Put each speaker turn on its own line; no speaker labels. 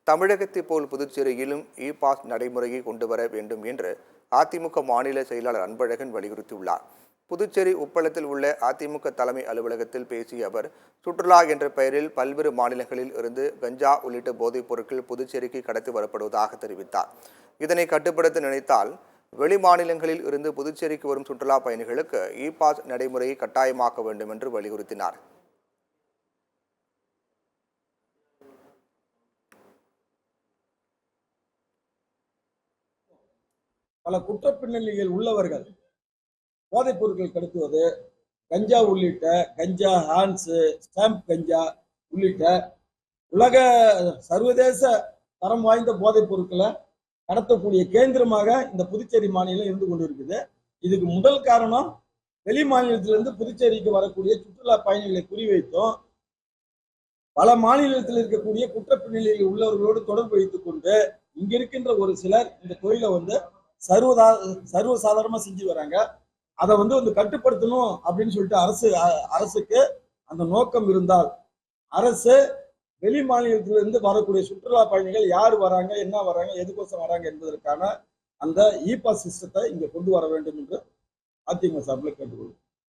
தமிழகத்தை போல் புதுச்சேரியிலும் e pass நடைமுறையை கொண்டுவர வேண்டும் என்று அதிமுக மாநில செயலாளர் அன்பழகன் வலியுறுத்தியுள்ளார். புதுச்சேரி உப்பளத்தில் உள்ள அதிமுக தலைமை அலுவலகத்தில் பேசிய அவர், சுற்றுலா என்ற பெயரில் பல்வேறு மாநிலங்களில் இருந்து கஞ்சா உள்ளிட்ட போதைப் பொருட்கள் புதுச்சேரிக்கு கடத்தி வரப்படுவதாக தெரிவித்தார். இதனை கட்டுப்படுத்த நினைத்தால் வெளி மாநிலங்களில் இருந்து புதுச்சேரிக்கு வரும் சுற்றுலா பயணிகளுக்கு இ பாஸ் நடைமுறையை கட்டாயமாக்க வேண்டும் என்று வலியுறுத்தினார்.
பல குற்றப்பின்னணிகள் உள்ளவர்கள் போதைப் பொருட்கள் கடத்துவது, கஞ்சா உள்ளிட்ட கஞ்சா, ஹான்ஸ், ஸ்டாம்ப் கஞ்சா உள்ளிட்ட உலக சர்வதேச தரம் வாய்ந்த போதைப் பொருட்களை கடத்தக்கூடிய கேந்திரமாக இந்த புதுச்சேரி மாநிலம் இருந்து கொண்டிருக்குது. இதுக்கு முதல் காரணம், வெளி மாநிலத்திலிருந்து புதுச்சேரிக்கு வரக்கூடிய சுற்றுலா பயணிகளை குறிவைத்தும் பல மாநிலத்தில் இருக்கக்கூடிய குற்றப்பின்னணியில் உள்ளவர்களோடு தொடர்பு வைத்துக் கொண்டு இங்க இருக்கின்ற ஒரு சிலர் இந்த தொழிலை சர்வசாதாரணமா செஞ்சு வராங்க. அதை வந்து கட்டுப்படுத்தணும் அப்படின்னு சொல்லிட்டு அரசுக்கு அந்த நோக்கம் இருந்தால், அரசு வெளி மாநிலத்திலிருந்து வரக்கூடிய சுற்றுலா பயணிகள் யார் வராங்க, என்ன வராங்க, எதுக்கோசம் வராங்க என்பதற்கான அந்த இ பாஸ் சிஸ்டத்தை இங்க கொண்டு வர வேண்டும் என்று அதிமுக சார்பில் கேட்டுக்கொள்ளும்.